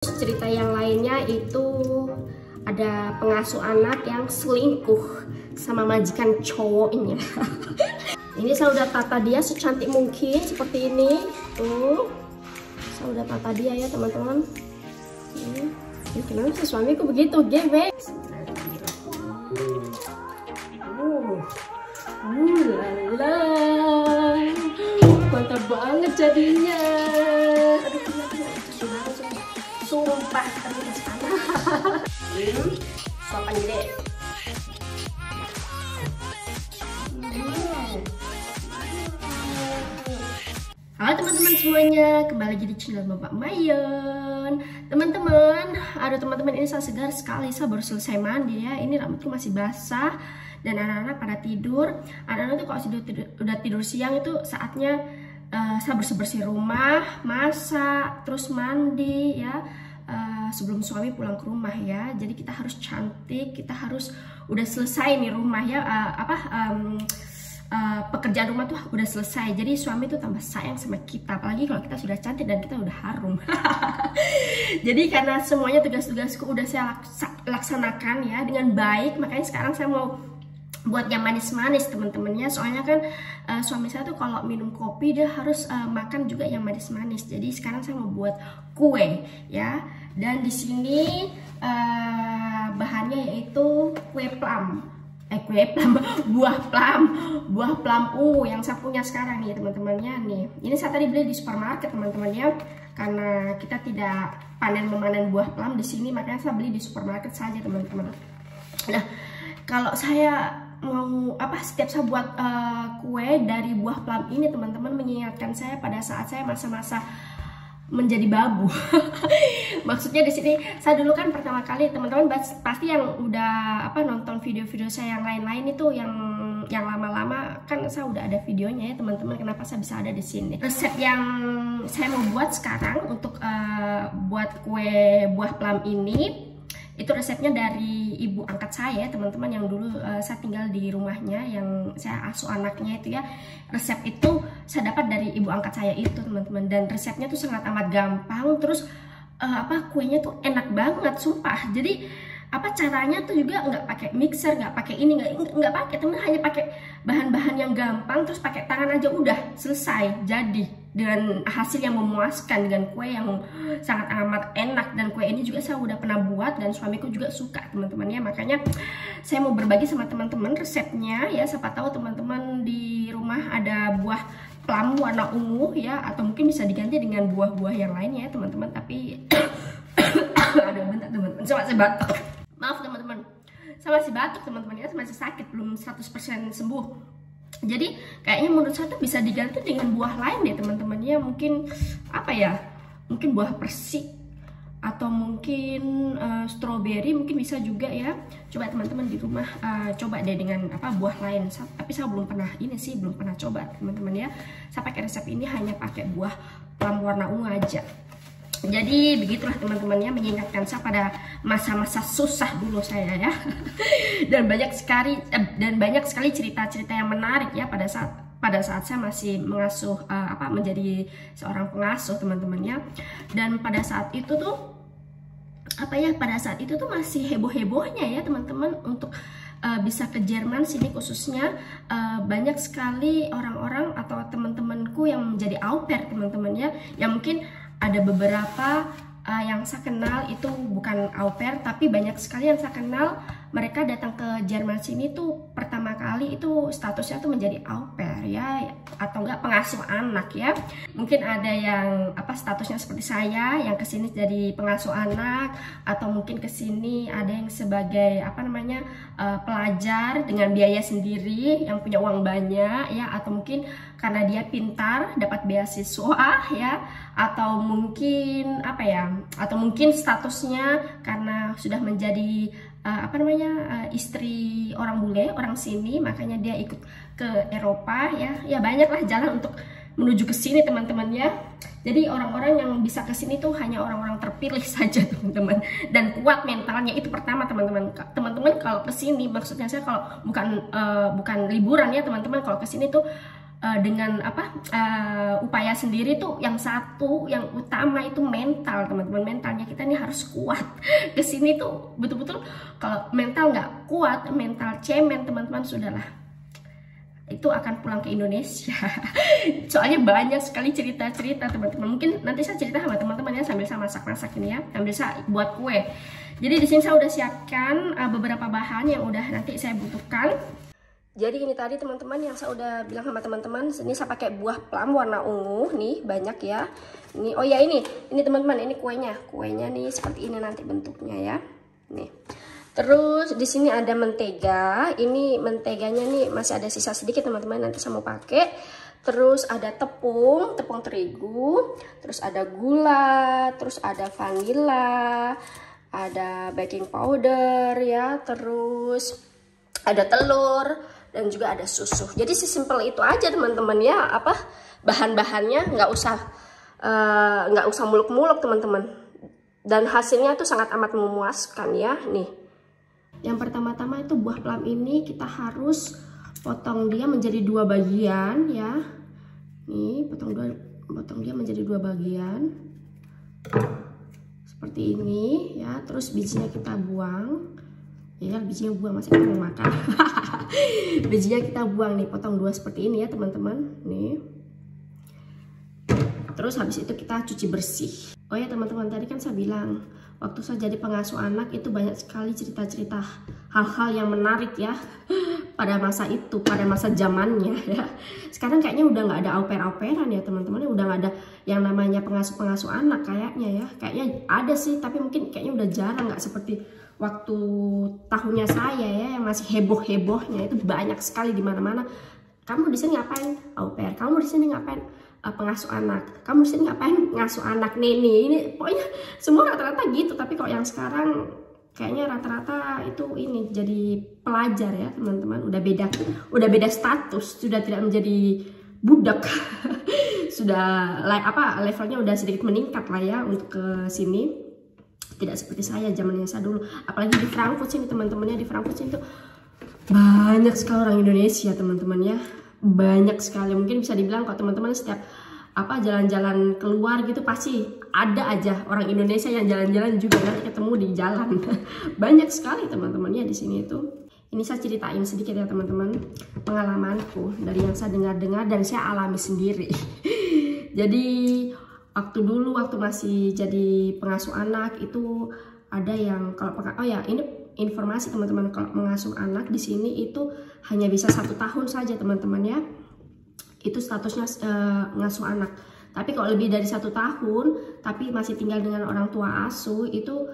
Cerita yang lainnya itu ada pengasuh anak yang selingkuh sama majikan cowoknya. Ini saya udah tata dia secantik mungkin seperti ini. Tuh, saya udah tata dia ya teman-teman. Ini kenapa suamiku begitu gebek? Lala, mantap banget jadinya. Aduh, sumpah terus sana. Sopan gede. Halo teman-teman semuanya, kembali lagi di channel Bapak Mayon. Teman-teman, aduh teman-teman, ini saya segar sekali. Saya baru selesai mandi ya. Ini rambutku masih basah dan anak-anak pada tidur. Anak-anak tuh kalau udah tidur siang itu saatnya saya bersih-bersih rumah, masak, terus mandi ya. Sebelum suami pulang ke rumah ya. Jadi kita harus cantik, kita harus udah selesai nih rumah ya. Pekerjaan rumah tuh udah selesai, jadi suami tuh tambah sayang sama kita, apalagi kalau kita sudah cantik dan kita udah harum. Jadi karena semuanya tugas-tugasku udah saya laksanakan ya dengan baik, makanya sekarang saya mau buat yang manis-manis teman-temannya. Soalnya kan suami saya tuh kalau minum kopi dia harus makan juga yang manis-manis. Jadi sekarang saya mau buat kue ya, dan di sini bahannya yaitu kue plum. Buah plum yang saya punya sekarang nih teman-temannya nih. Ini saya tadi beli di supermarket teman-temannya, karena kita tidak memanen buah plum di sini, makanya saya beli di supermarket saja teman-teman. Nah, kalau saya mau setiap saya buat kue dari buah plum ini teman-teman, mengingatkan saya pada saat saya masa-masa menjadi babu. Maksudnya di sini saya dulu kan pertama kali, teman-teman pasti yang udah nonton video-video saya yang lain-lain itu yang lama-lama kan saya udah ada videonya ya teman-teman, kenapa saya bisa ada di sini. Resep yang saya mau buat sekarang untuk buat kue buah plum ini, itu resepnya dari ibu angkat saya teman-teman, yang dulu saya tinggal di rumahnya, yang saya asuh anaknya itu ya. Resep itu saya dapat dari ibu angkat saya itu teman-teman, dan resepnya tuh sangat amat gampang, terus kuenya tuh enak banget sumpah. Jadi caranya tuh juga nggak pakai mixer, nggak pakai ini, nggak pakai teman, hanya pakai bahan-bahan yang gampang, terus pakai tangan aja udah selesai jadi, dengan hasil yang memuaskan, dengan kue yang sangat amat enak. Dan kue ini juga saya udah pernah buat dan suamiku juga suka teman-teman ya, makanya saya mau berbagi sama teman-teman resepnya ya. Siapa tahu teman-teman di rumah ada buah plum warna ungu ya, atau mungkin bisa diganti dengan buah-buah yang lainnya ya teman-teman. Tapi ada bentar teman-teman, saya masih batuk. Maaf teman-teman, saya masih batuk teman-teman ya, masih sakit, belum 100% sembuh. Jadi kayaknya menurut saya tuh bisa diganti dengan buah lain deh teman-teman ya. Mungkin mungkin buah persik, atau mungkin strawberry mungkin bisa juga ya. Coba teman-teman di rumah coba deh dengan buah lain. Tapi saya belum pernah belum pernah coba teman-teman ya. Saya pakai resep ini hanya pakai buah plum warna ungu aja. Jadi begitulah teman-temannya, mengingatkan saya pada masa-masa susah dulu saya ya. Dan banyak sekali cerita-cerita yang menarik ya pada saat saya masih mengasuh menjadi seorang pengasuh teman-temannya. Dan pada saat itu tuh masih heboh-hebohnya ya teman-teman untuk bisa ke Jerman sini khususnya. Banyak sekali orang-orang atau teman-temanku yang menjadi au pair teman-temannya, yang mungkin ada beberapa yang saya kenal itu bukan au pair, tapi banyak sekali yang saya kenal mereka datang ke Jerman sini tuh pertama kali itu statusnya tuh menjadi au pair ya, atau enggak pengasuh anak ya. Mungkin ada yang statusnya seperti saya yang kesini jadi pengasuh anak, atau mungkin kesini ada yang sebagai pelajar dengan biaya sendiri yang punya uang banyak ya, atau mungkin karena dia pintar dapat beasiswa ya, atau mungkin atau mungkin statusnya karena sudah menjadi istri orang bule, orang sini, makanya dia ikut ke Eropa ya. Banyaklah jalan untuk menuju ke sini teman-teman ya. Jadi orang-orang yang bisa ke sini tuh hanya orang-orang terpilih saja teman-teman, dan kuat mentalnya, itu pertama teman-teman. Teman-teman kalau ke sini, maksudnya saya kalau bukan liburan ya teman-teman, kalau ke sini tuh dengan upaya sendiri tuh yang satu yang utama itu mental, teman-teman. Mentalnya kita nih harus kuat. Kesini tuh betul-betul kalau mental nggak kuat, mental cemen, teman-teman, sudahlah, itu akan pulang ke Indonesia. Soalnya banyak sekali cerita-cerita, teman-teman. Mungkin nanti saya cerita sama teman-teman ya sambil saya masak-masak ini ya, sambil saya buat kue. Jadi di sini saya udah siapkan beberapa bahan yang udah nanti saya butuhkan. Jadi ini tadi teman-teman yang saya udah bilang sama teman-teman, ini saya pakai buah plum warna ungu nih, banyak ya. Ini, oh ya ini teman-teman, ini kuenya nih seperti ini nanti bentuknya ya. Nih. Terus di sini ada mentega. Ini menteganya nih masih ada sisa sedikit, teman-teman, nanti saya mau pakai. Terus ada tepung terigu, terus ada gula, terus ada vanila, ada baking powder ya, terus ada telur dan juga ada susu. Jadi sesimpel itu aja, teman-teman ya. Bahan-bahannya nggak usah muluk-muluk, teman-teman. Dan hasilnya tuh sangat amat memuaskan ya. Nih. Yang pertama-tama itu buah plum ini kita harus potong dia menjadi 2 bagian ya. Nih, potong dia menjadi 2 bagian. Seperti ini ya. Terus bijinya kita buang. Ya, bijinya buang, masih mau makan. Bijinya kita buang nih, potong 2 seperti ini ya, teman-teman. Nih. Terus habis itu kita cuci bersih. Oh ya, teman-teman, tadi kan saya bilang waktu saya jadi pengasuh anak itu banyak sekali cerita-cerita hal-hal yang menarik ya pada masa itu, pada masa zamannya ya. Sekarang kayaknya udah nggak ada au pair-au-pairan ya, teman-teman. Udah nggak ada yang namanya pengasuh-pengasuh anak kayaknya ya. Kayaknya ada sih, tapi mungkin kayaknya udah jarang, nggak seperti waktu tahunnya saya ya, yang masih heboh-hebohnya itu banyak sekali di mana-mana. Kamu di sini ngapain? Au pair. Kamu di sini ngapain? Pengasuh anak. Kamu di sini ngapain? Ngasuh anak neni. Ini pokoknya semua rata-rata gitu. Tapi kok yang sekarang kayaknya rata-rata itu ini jadi pelajar ya, teman-teman. Udah beda status. Sudah tidak menjadi budak. Sudah levelnya udah sedikit meningkat lah ya untuk ke sini. Tidak seperti saya zamannya saya dulu. Apalagi di Frankfurt sini, teman-temannya, di Frankfurt sini tuh banyak sekali orang Indonesia, teman-teman ya. Banyak sekali. Mungkin bisa dibilang kalau teman-teman setiap jalan-jalan keluar gitu pasti ada aja orang Indonesia yang jalan-jalan juga, nanti ketemu di jalan. Banyak sekali, teman-temannya, di sini itu. Ini saya ceritain sedikit ya, teman-teman, pengalamanku dari yang saya dengar-dengar dan saya alami sendiri. Jadi waktu masih jadi pengasuh anak itu ada yang ini informasi, teman-teman, kalau mengasuh anak di sini itu hanya bisa 1 tahun saja, teman-teman ya. Itu statusnya ngasuh anak. Tapi kalau lebih dari 1 tahun tapi masih tinggal dengan orang tua asuh itu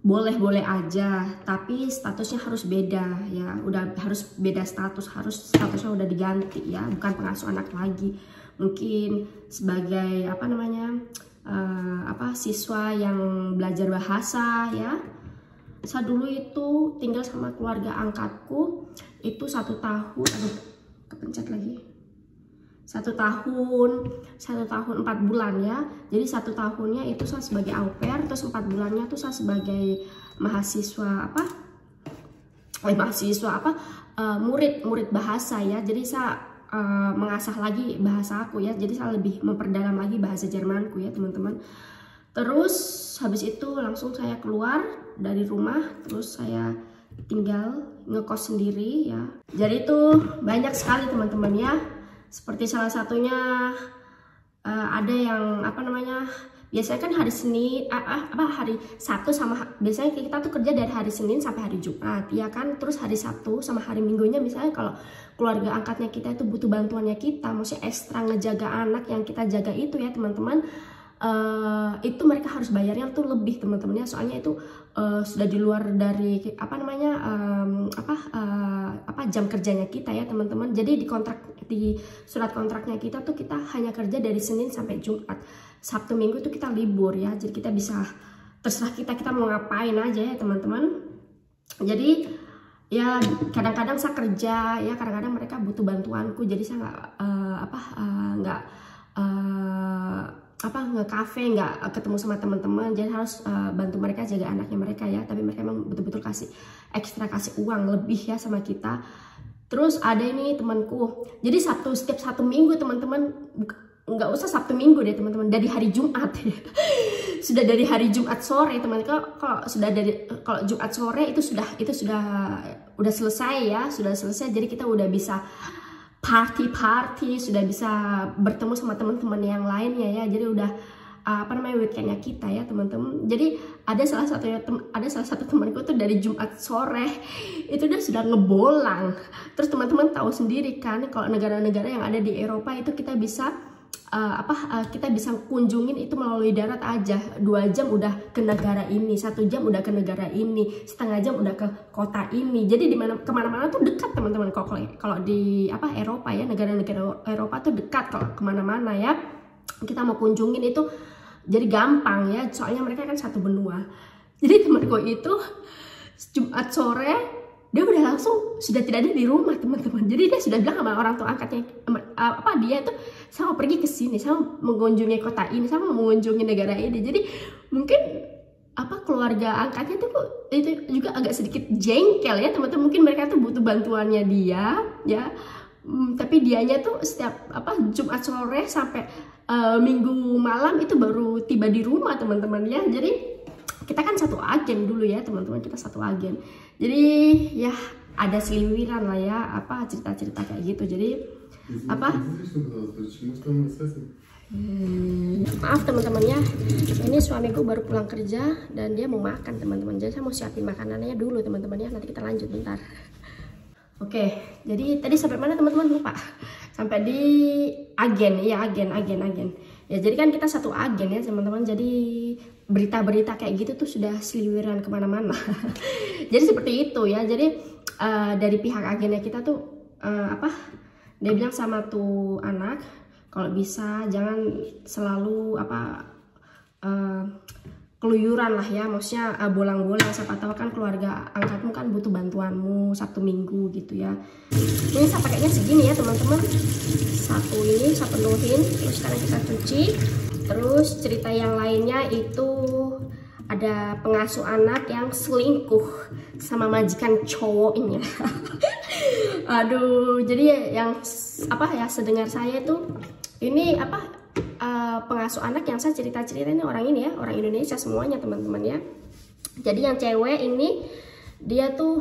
boleh-boleh aja, tapi statusnya harus beda ya. Udah harus beda statusnya udah diganti ya, bukan pengasuh anak lagi. Mungkin sebagai siswa yang belajar bahasa ya. Saya dulu itu tinggal sama keluarga angkatku itu 1 tahun, kepencet lagi. 1 tahun 4 bulan ya. Jadi 1 tahunnya itu saya sebagai au pair, terus 4 bulannya tuh saya sebagai murid bahasa ya. Jadi saya mengasah lagi bahasa aku ya. Jadi saya lebih memperdalam lagi bahasa Jermanku ya, teman-teman. Terus habis itu langsung saya keluar dari rumah, terus saya tinggal ngekos sendiri ya. Jadi itu banyak sekali, teman-teman ya. Seperti salah satunya ada yang biasanya kan hari Senin hari Sabtu biasanya kita tuh kerja dari hari Senin sampai hari Jumat ya kan. Terus hari Sabtu sama hari Minggunya misalnya kalau keluarga angkatnya kita itu butuh bantuannya kita, maksudnya ekstra ngejaga anak yang kita jaga itu ya, teman-teman, itu mereka harus bayarnya tuh lebih, teman-temannya, soalnya itu sudah di luar dari jam kerjanya kita ya, teman-teman. Jadi di surat kontraknya kita tuh kita hanya kerja dari Senin sampai Jumat. Sabtu Minggu itu kita libur ya. Jadi kita bisa terserah kita mau ngapain aja ya, teman-teman. Jadi ya kadang-kadang saya kerja ya, kadang-kadang mereka butuh bantuanku. Jadi saya nge-cafe, nggak ketemu sama teman-teman, jadi harus bantu mereka jaga anaknya mereka ya. Tapi mereka memang betul-betul kasih uang lebih ya sama kita. Terus ada ini temanku, jadi setiap satu minggu teman-teman, nggak usah Sabtu Minggu deh teman-teman, dari hari Jumat sudah dari hari Jumat sore teman-teman. Kalau Jumat sore itu sudah udah selesai ya, sudah selesai. Jadi kita udah bisa party, sudah bisa bertemu sama teman-teman yang lainnya ya. Jadi udah weekendnya kita ya teman-teman. Jadi ada salah satu temanku tuh dari Jumat sore itu sudah ngebolang. Terus teman-teman tahu sendiri kan, kalau negara-negara yang ada di Eropa itu kita bisa kita bisa kunjungin itu melalui darat aja. 2 jam udah ke negara ini, 1 jam udah ke negara ini, setengah jam udah ke kota ini. Jadi kemana-mana tuh dekat teman-teman. Kalau di Eropa ya, negara-negara Eropa tuh dekat kalau kemana-mana ya. Kita mau kunjungin itu jadi gampang ya, soalnya mereka kan satu benua. Jadi temanku itu Jumat sore dia udah langsung sudah tidak ada di rumah teman-teman. Jadi dia sudah bilang sama orang tua angkatnya, dia itu sama pergi ke sini, sama mengunjungi kota ini, sama mengunjungi negara ini. Jadi mungkin keluarga angkatnya tuh itu juga agak sedikit jengkel ya teman-teman. Mungkin mereka tuh butuh bantuannya dia ya. Tapi dianya tuh setiap Jumat sore sampai Minggu malam itu baru tiba di rumah teman-teman ya. Jadi kita kan satu agen dulu ya teman-teman, kita satu agen. Jadi ya ada seliwiran lah ya cerita-cerita kayak gitu. Jadi maaf teman-teman ya, ini suamiku baru pulang kerja dan dia mau makan teman-teman. Jadi saya mau siapin makanannya dulu teman-teman ya, nanti kita lanjut bentar. Oke, jadi tadi sampai mana teman-teman, lupa. Sampai di agen ya, agen. Ya jadi kan kita satu agen ya teman-teman. Jadi berita-berita kayak gitu tuh sudah seliwiran kemana-mana. Jadi seperti itu ya. Jadi dari pihak agennya kita tuh dia bilang sama tuh anak, kalau bisa jangan selalu keluyuran lah ya, maksudnya bolang-bolang. Siapa tahu kan keluarga angkatmu kan butuh bantuanmu Sabtu Minggu gitu ya. Ini saya pakainya segini ya teman-teman. Satu ini saya penuhin, terus sekarang kita cuci. Terus cerita yang lainnya itu ada pengasuh anak yang selingkuh sama majikan cowoknya. Aduh, jadi yang sedengar saya itu ini pengasuh anak yang saya cerita-cerita ini orang ini ya, orang Indonesia semuanya teman-teman ya. Jadi yang cewek ini dia tuh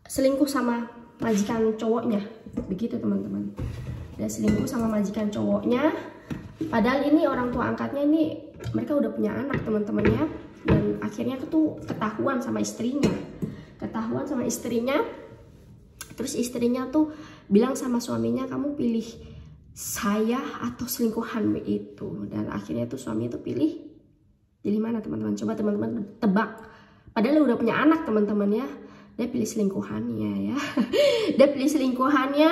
selingkuh sama majikan cowoknya, begitu teman-teman. Dia selingkuh sama majikan cowoknya. Padahal ini orang tua angkatnya ini mereka udah punya anak teman-teman ya. Dan akhirnya tuh ketahuan sama istrinya. Terus istrinya tuh bilang sama suaminya, kamu pilih saya atau selingkuhanmu itu. Dan akhirnya tuh suami itu pilih mana teman-teman, coba teman-teman tebak. Padahal udah punya anak teman-teman ya. Dia pilih selingkuhannya ya. Dia pilih selingkuhannya.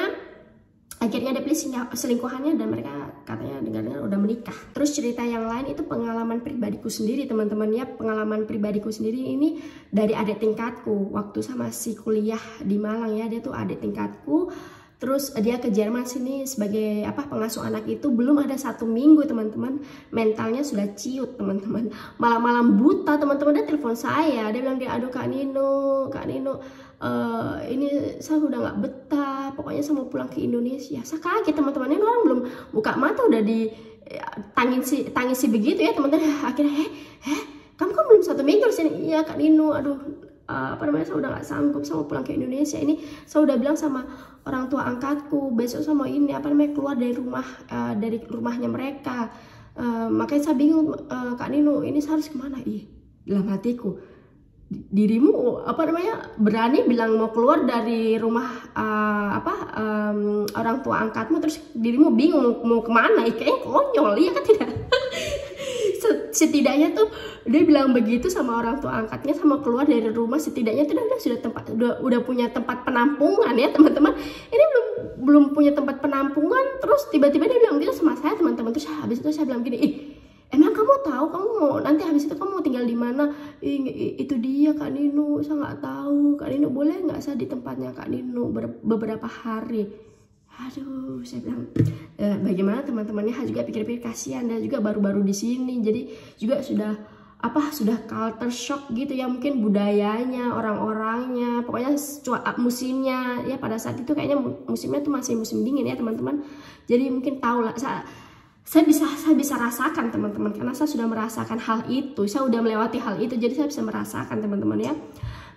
Akhirnya dia pilih selingkuhannya dan mereka katanya dengar-dengar udah menikah. Terus cerita yang lain itu pengalaman pribadiku sendiri teman-teman ya. Pengalaman pribadiku sendiri ini dari adik tingkatku. Waktu saya masih kuliah di Malang ya, dia tuh adik tingkatku. Terus dia ke Jerman sini sebagai pengasuh anak itu belum ada 1 minggu teman-teman, mentalnya sudah ciut teman-teman. Malam-malam buta teman-teman dia telepon saya, dia bilang aduh Kak Nino, ini saya udah nggak betah, pokoknya saya mau pulang ke Indonesia. Saya kaget teman-teman, ini orang belum buka mata udah tangisi begitu ya teman-teman. Akhirnya kamu kan belum 1 minggu di sini. Iya Kak Nino, aduh saya udah nggak sanggup, saya mau pulang ke Indonesia. Ini saya udah bilang sama orang tua angkatku besok saya mau ini keluar dari rumahnya mereka. Makanya saya bingung Kak Nino, ini saya harus kemana? Dalam hatiku, dirimu berani bilang mau keluar dari rumah orang tua angkatmu, terus dirimu bingung mau kemana? Kayaknya konyol ya kan, tidak? Setidaknya tuh dia bilang begitu sama orang tua angkatnya, sama keluar dari rumah, setidaknya tuh dia udah punya tempat penampungan ya teman-teman. Ini belum punya tempat penampungan, terus tiba-tiba dia bilang gitu sama saya teman-teman. Terus habis itu saya bilang gini, emang kamu tahu kamu mau nanti habis itu kamu mau tinggal di mana? Itu dia Kak Nino, saya nggak tahu. Kak Nino boleh nggak saya di tempatnya Kak Nino beberapa hari? Aduh, saya bilang bagaimana teman-temannya juga pikir-pikir kasihan, dan juga baru-baru di sini, jadi juga sudah sudah culture shock gitu ya, mungkin budayanya, orang-orangnya, pokoknya musimnya ya, pada saat itu kayaknya musimnya tuh masih musim dingin ya teman-teman. Jadi mungkin tahu lah, saya bisa rasakan teman-teman, karena saya sudah merasakan hal itu, saya udah melewati hal itu, jadi saya bisa merasakan teman-teman ya.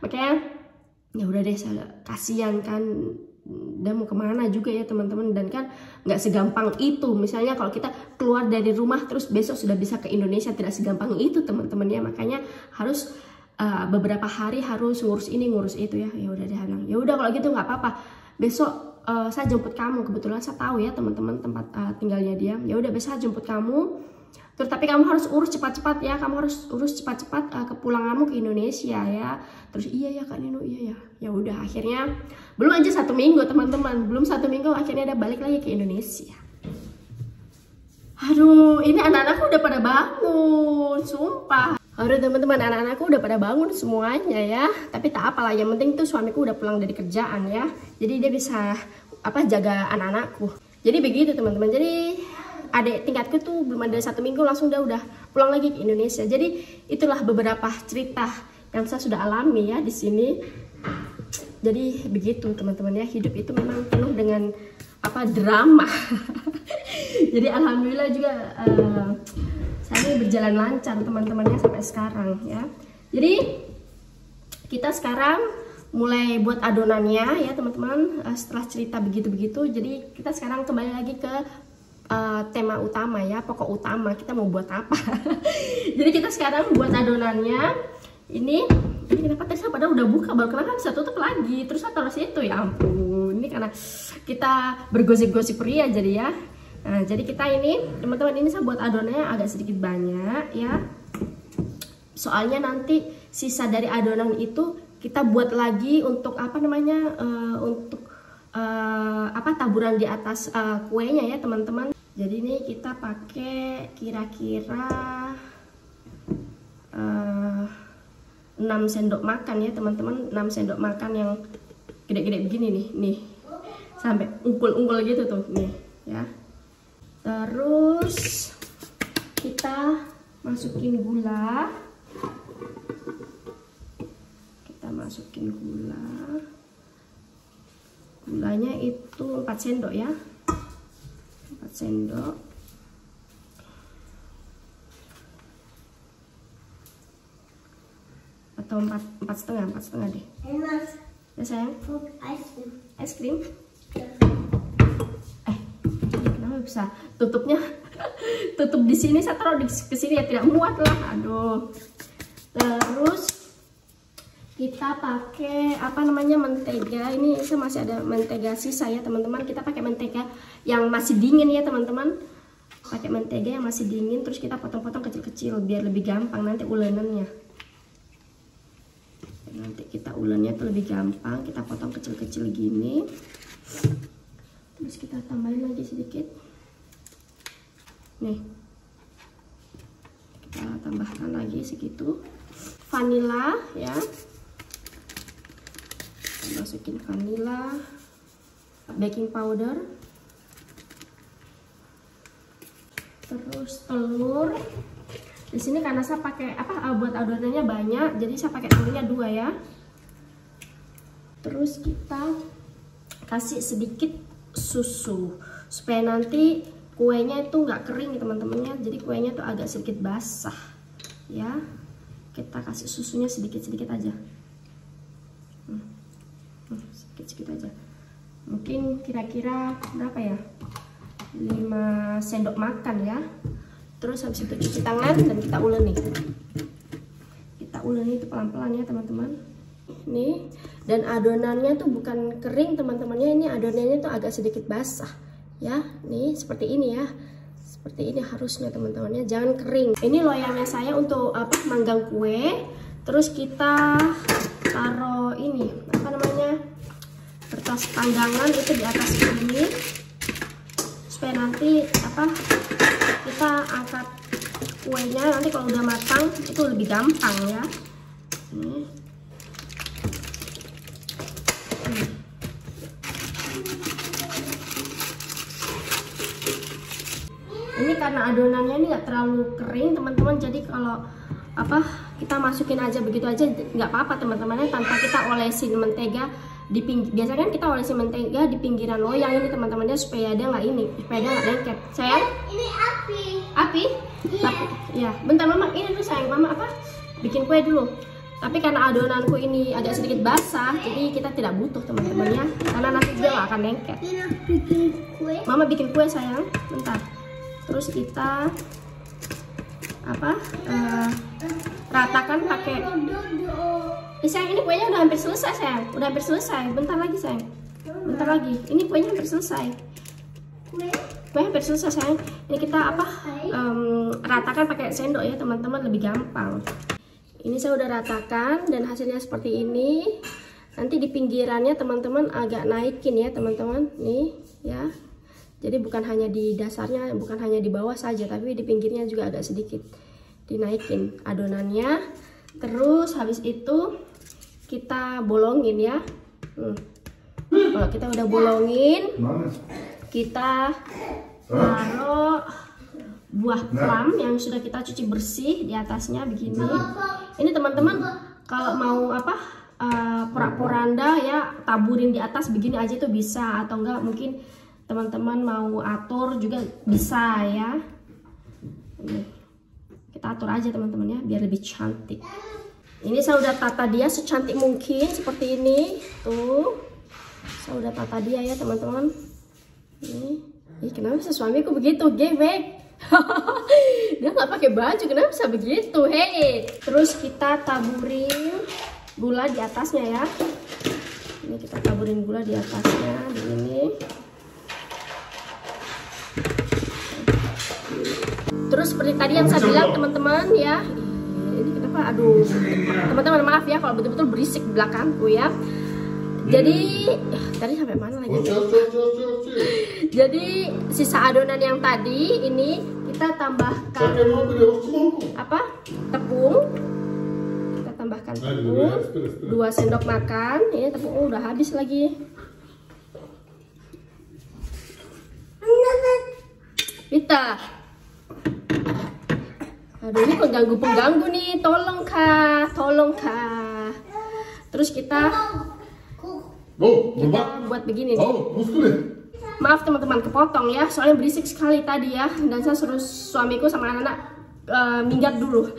Makanya ya udah deh, saya kasihan kan, dan mau kemana juga ya teman-teman, dan kan nggak segampang itu. Misalnya kalau kita keluar dari rumah terus besok sudah bisa ke Indonesia, tidak segampang itu teman-teman ya. Makanya harus beberapa hari harus ngurus ini ngurus itu ya. Ya udah deh bilang, ya udah kalau gitu nggak apa-apa, besok saya jemput kamu. Kebetulan saya tahu ya teman-teman tempat tinggalnya dia. Ya udah besok saya jemput kamu. Terus tapi kamu harus urus cepat-cepat ya, kamu harus urus cepat-cepat kepulanganmu ke Indonesia ya. Terus iya ya Kak Nino, iya ya. Ya udah akhirnya belum aja 1 minggu teman-teman, belum 1 minggu akhirnya ada balik lagi ke Indonesia. Aduh, ini anak-anakku udah pada bangun, sumpah. Aduh teman-teman, anak-anakku udah pada bangun semuanya ya. Tapi tak apalah, yang penting tuh suamiku udah pulang dari kerjaan ya. Jadi dia bisa jaga anak-anakku. Jadi begitu teman-teman. Jadi adik tingkatku tuh belum ada 1 minggu langsung dia udah pulang lagi ke Indonesia. Jadi itulah beberapa cerita yang saya sudah alami ya di sini. Jadi begitu teman-teman ya, hidup itu memang penuh dengan drama. Jadi alhamdulillah juga saya berjalan lancar teman-temannya sampai sekarang ya. Jadi kita sekarang mulai buat adonannya ya teman-teman. Setelah cerita begitu-begitu, jadi kita sekarang kembali lagi ke tema utama ya, pokok utama kita mau buat apa. Jadi kita sekarang buat adonannya. Ini kenapa tadi saya padahal udah buka, baru kenapa bisa tutup lagi, terus saya taruh situ, ya ampun. Ini karena kita bergosip-gosip pria jadi ya. Nah, jadi kita ini teman-teman, ini saya buat adonannya agak sedikit banyak ya, soalnya nanti sisa dari adonan itu kita buat lagi untuk untuk taburan di atas kuenya ya teman-teman. Jadi ini kita pakai kira-kira 6 sendok makan ya teman-teman, 6 sendok makan yang gede-gede begini nih, sampai ungkul-ungkul gitu tuh nih ya. Terus kita masukin gula, gulanya itu 4 sendok ya, 4 sendok. Atau 4,5 deh. Ya sayang, es krim. Kenapa bisa tutupnya tutup di sini, saya taruh di sini ya, tidak muat lah. Aduh. Terus kita pakai mentega. Ini saya masih ada mentega sisa ya teman-teman. Kita pakai mentega yang masih dingin ya teman-teman. Pakai mentega yang masih dingin, terus kita potong-potong kecil-kecil biar lebih gampang nanti ulenannya. Nanti kita ulennya tuh lebih gampang, kita potong kecil-kecil gini. Terus kita tambahin lagi sedikit. Nih. Kita tambahkan lagi segitu. Vanila ya. Masukin vanila, baking powder, terus telur. Di sini karena saya pakai buat adonannya banyak, jadi saya pakai telurnya 2 ya. Terus kita kasih sedikit susu supaya nanti kuenya itu nggak kering teman-temannya, jadi kuenya tuh agak sedikit basah ya. Kita kasih susunya sedikit-sedikit aja. Sedikit aja, mungkin kira-kira berapa ya, 5 sendok makan ya. Terus habis itu cuci tangan dan kita uleni. Kita uleni itu pelan-pelan ya teman-teman. Nih, dan adonannya tuh bukan kering teman-temannya, ini adonannya tuh agak sedikit basah ya. Nih seperti ini ya, seperti ini harusnya teman-temannya, jangan kering. Ini loyangnya saya untuk manggang kue. Terus kita taruh ini kertas panggangan itu di atas ini supaya nanti kita angkat kuenya nanti kalau udah matang itu lebih gampang ya. Ini karena adonannya ini nggak terlalu kering teman-teman, jadi kalau apa, kita masukin aja begitu aja nggak apa-apa teman-temannya, tanpa kita olesin mentega di biasanya kan kita olesin mentega di pinggiran loyang ini teman-temannya, supaya dia nggak supaya dia nggak lengket. Sayang, ini api iya. Tapi ya bentar mama, ini dulu sayang, mama apa bikin kue dulu. Tapi karena adonanku ini agak sedikit basah, jadi kita tidak butuh teman-teman ya, karena nanti dia nggak akan lengket. Bikin kue. Mama bikin kue sayang, bentar. Terus kita apa, ratakan pakai. Sayang, ini kuenya udah hampir selesai sayang, udah hampir selesai. Bentar lagi sayang, bentar lagi. Ini kuenya hampir selesai. Kue hampir selesai sayang. Ini kita apa, ratakan pakai sendok ya teman-teman, lebih gampang. Ini saya udah ratakan dan hasilnya seperti ini. Nanti di pinggirannya teman-teman agak naikin ya teman-teman, nih ya. Jadi bukan hanya di dasarnya, bukan hanya di bawah saja, tapi di pinggirnya juga agak sedikit dinaikin adonannya. Terus habis itu kita bolongin ya. Kalau kita udah bolongin, kita taruh buah plum yang sudah kita cuci bersih di atasnya begini. Ini teman-teman kalau mau apa, porak-poranda ya, taburin di atas begini aja tuh bisa, atau enggak mungkin teman-teman mau atur juga bisa ya. Kita atur aja teman-teman ya, biar lebih cantik. Ini saya udah tata dia secantik mungkin seperti ini tuh. Saya udah tata dia ya teman-teman. Ini kenapa sih suamiku begitu gebek? Dia nggak pakai baju, kenapa bisa begitu? Hei, terus kita taburin gula di atasnya ya. Ini kita taburin gula di atasnya begini. Terus seperti tadi yang saya bilang teman-teman ya, ini kenapa, aduh teman-teman maaf ya kalau betul-betul berisik di belakangku ya. Jadi tadi sampai mana lagi? Jadi sisa adonan yang tadi ini kita tambahkan apa, tepung. Kita tambahkan tepung 2 sendok makan. Ini tepung udah habis lagi. Kita, aduh ini pengganggu nih, tolong kak. Terus kita buat begini nih. Maaf teman-teman kepotong ya, soalnya berisik sekali tadi ya, dan saya suruh suamiku sama anak-anak minggat dulu.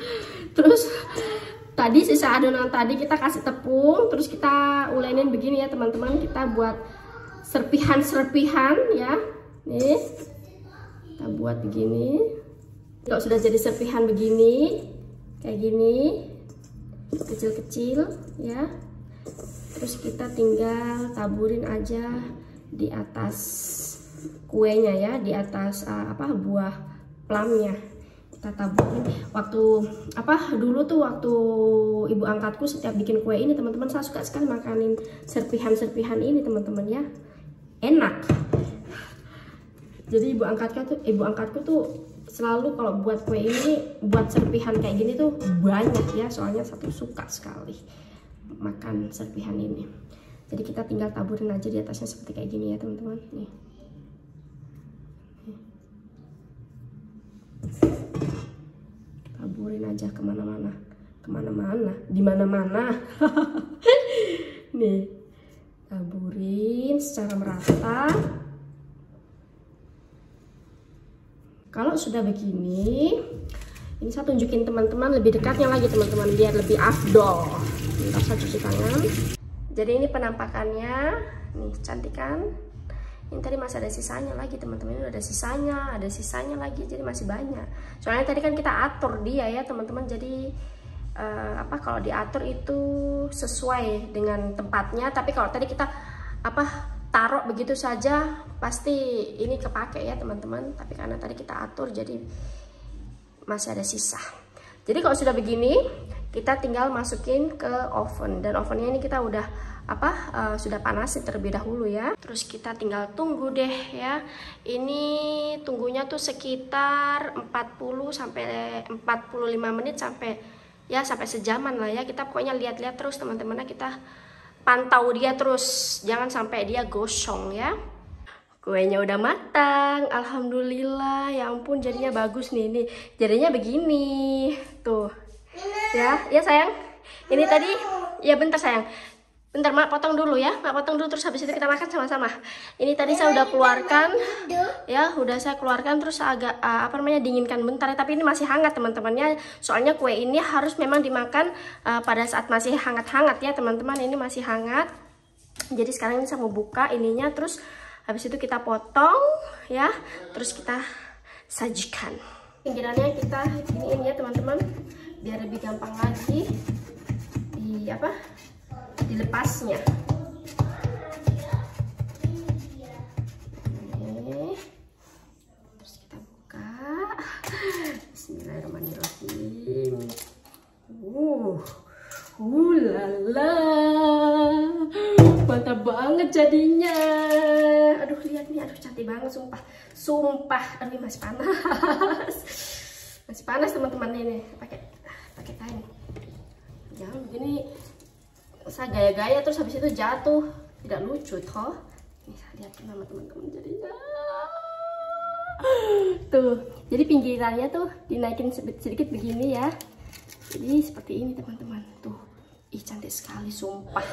Terus tadi sisa adonan tadi kita kasih tepung, terus kita ulenin begini ya teman-teman. Kita buat serpihan ya, nih kita buat begini. Kalau sudah jadi serpihan begini, kayak gini, kecil-kecil ya. Terus kita tinggal taburin aja di atas kuenya ya, di atas apa, buah plumnya. Kita taburin. Waktu apa, dulu tuh waktu ibu angkatku setiap bikin kue ini teman-teman, saya suka sekali makanin serpihan-serpihan ini teman-teman ya. Enak. Jadi ibu angkatku tuh selalu kalau buat kue ini, buat serpihan kayak gini tuh banyak ya, soalnya satu suka sekali makan serpihan ini. Jadi kita tinggal taburin aja di atasnya seperti kayak gini ya teman-teman. Nih. Taburin aja kemana-mana, di mana-mana. Nih, taburin secara merata. Kalau sudah begini, ini saya tunjukin teman-teman lebih dekatnya lagi teman-teman, biar lebih afdol. Bentar saya cuci tangan. Jadi ini penampakannya, nih cantik kan? Ini tadi masih ada sisanya lagi teman-teman, ini udah ada sisanya lagi, jadi masih banyak. Soalnya tadi kan kita atur dia ya teman-teman, jadi apa, kalau diatur itu sesuai dengan tempatnya. Tapi kalau tadi kita apa, taruh begitu saja, pasti ini kepake ya teman-teman. Tapi karena tadi kita atur, jadi masih ada sisa. Jadi kalau sudah begini, kita tinggal masukin ke oven, dan ovennya ini kita udah apa, sudah panasin terlebih dahulu ya. Terus kita tinggal tunggu deh ya. Ini tunggunya tuh sekitar 40 sampai 45 menit sampai ya, sampai sejaman lah ya. Kita pokoknya lihat-lihat terus teman-teman, kita pantau dia terus, jangan sampai dia gosong ya. Kuenya udah matang, alhamdulillah. Ya ampun, jadinya bagus nih, jadinya begini tuh. Ya sayang. Ini tadi, ya bentar sayang. Bentar Mak potong dulu ya. Mak potong dulu terus habis itu kita makan sama-sama. Ini tadi saya udah keluarkan. Ya, udah saya keluarkan terus agak dinginkan bentar ya. Tapi ini masih hangat teman-temannya. Soalnya kue ini harus memang dimakan pada saat masih hangat-hangat ya teman-teman. Ini masih hangat. Jadi sekarang ini saya mau buka ininya terus habis itu kita potong ya. Terus kita sajikan. Pinggirannya kita giniin ya teman-teman. Biar lebih gampang lagi dilepasnya. Oke. Terus kita buka. Bismillahirrahmanirrahim. Lala. Mantap banget jadinya. Aduh lihat nih, aduh cantik banget sumpah. Sumpah, aduh masih panas. Masih panas teman-teman ini. Pakai kain. Jangan begini saya gaya-gaya terus habis itu jatuh, tidak lucu toh. Nih lihat sama teman-teman jadinya. Tuh, jadi pinggirannya tuh dinaikin sedikit begini ya. Jadi seperti ini teman-teman. Tuh, ih cantik sekali sumpah.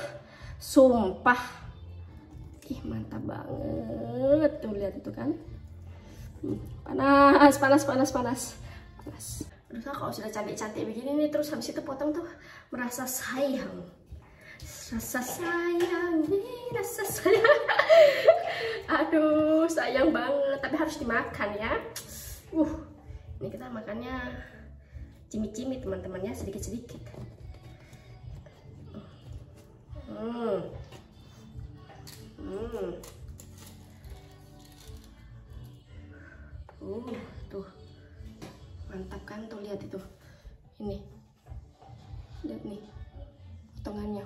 Sumpah. Ih mantap banget. Tuh lihat itu kan. Panas. Aduh kalau sudah cantik-cantik begini nih terus habis itu potong tuh merasa sayang. Rasa sayang. Aduh sayang banget, tapi harus dimakan ya. Ini kita makannya cimi-cimi teman-teman ya, sedikit-sedikit. Tuh mantap kan, tuh lihat itu. Ini lihat nih potongannya,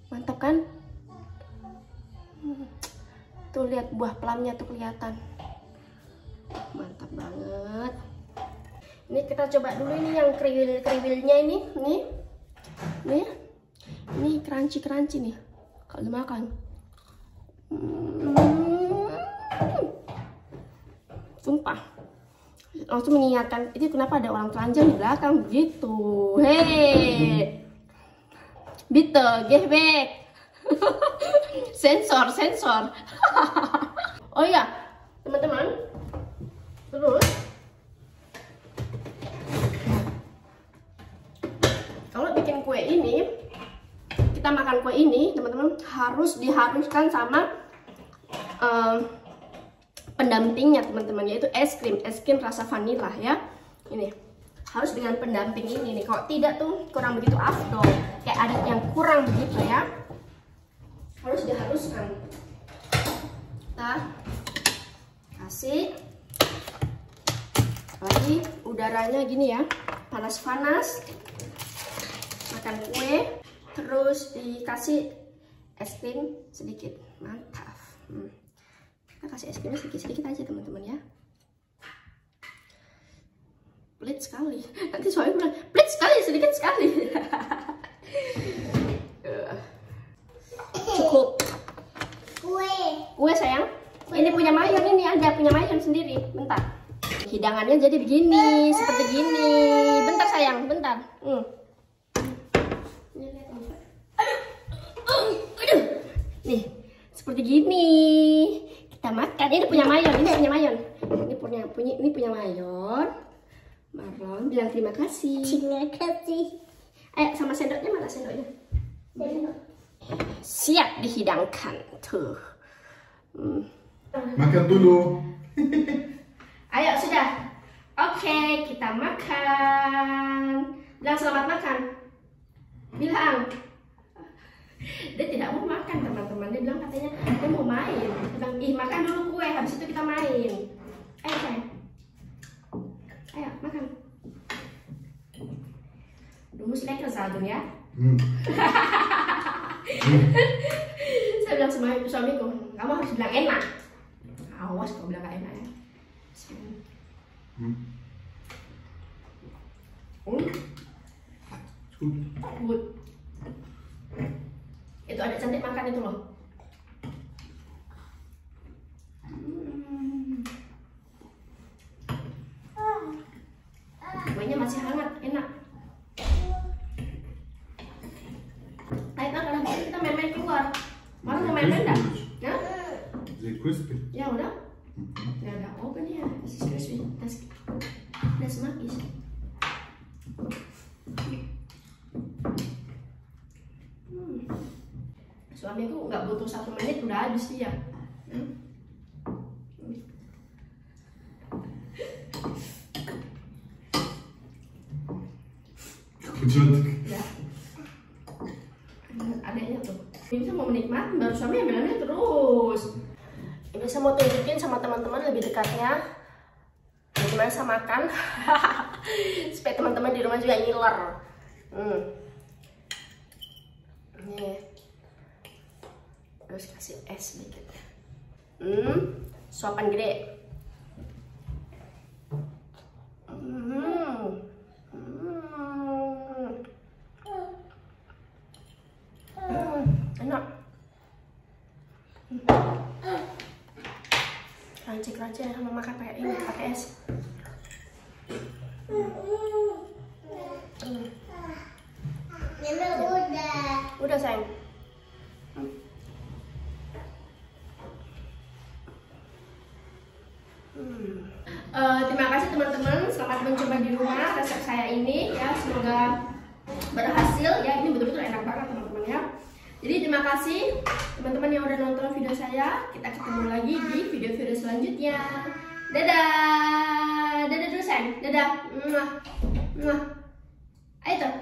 mantap kan. Tuh lihat buah plumnya tuh kelihatan, mantap banget. Ini kita coba dulu ini yang kriwil-kriwilnya ini crunchy nih kalau dimakan. Sumpah langsung mengingatkan itu kenapa ada orang telanjang di belakang begitu. Hei bitte geh back. sensor oh iya teman-teman, terus kalau bikin kue ini, kita makan kue ini teman-teman diharuskan sama pendampingnya teman-teman, yaitu es krim rasa vanila ya. Ini harus dengan pendamping ini nih. Kalau tidak tuh kurang begitu afdol, kayak ada yang kurang begitu ya. Harus diharuskan. Kita kasih lagi udaranya gini ya, panas-panas. Makan kue, terus dikasih es krim sedikit, mantap. Kita kasih es krimnya sedikit-sedikit aja teman-teman ya. Pelit sekali. Nanti suami bilang pelit sekali, sedikit sekali. Cukup. Kue sayang. Ini punya Mayon, ini ada punya Mayon sendiri. Bentar. Hidangannya jadi begini, seperti gini. Bentar sayang, bentar. Nih, seperti gini. Kita makan. Ini punya Mayon, Ini punya Mayon. Marlon bilang terima kasih. Terima kasih. Ayo sama sendoknya, mana sendoknya? Siap dihidangkan tuh. Makan dulu. Ayo sudah. Oke, kita makan. Bilang selamat makan. Bilang. Dia tidak mau makan teman-teman. Dia bilang katanya dia mau main. Dia bilang makan dulu kue, habis itu kita main. Ayo sayang. Ayo makan. Du musst lecker sagen ya. Saya bilang sama suamiku, kamu harus bilang enak. Awas kalau bilang gak enak ya. Good. Itu ada cantik makan itu loh. Kuenya masih hangat, enak. keluar. Malah mau main enggak? Ya? They're crispy. Ya udah. Ya udah open ya. This is crispy. Das mag ich. Suamiku nggak butuh 1 menit udah habis dia. Ya. Adanya tuh. Bisa mau menikmati baru suami ambilannya terus. Bisa mau tunjukin sama teman-teman lebih dekatnya bagaimana saya makan supaya teman-teman di rumah juga ngiler. Nih. Terus kasih es dikit. Suapan gede. Enak. Crunchy ya, sama makan pakai ini, pakai es. Udah sayang. Terima kasih teman-teman, selamat mencoba di rumah resep saya ini ya, semoga berhasil ya. Ini betul-betul enak banget teman-teman ya. Jadi terima kasih teman-teman yang udah nonton video saya. Kita ketemu lagi di video-video selanjutnya. Dadah, dadah dulu sayang, dadah. Ayo tuh.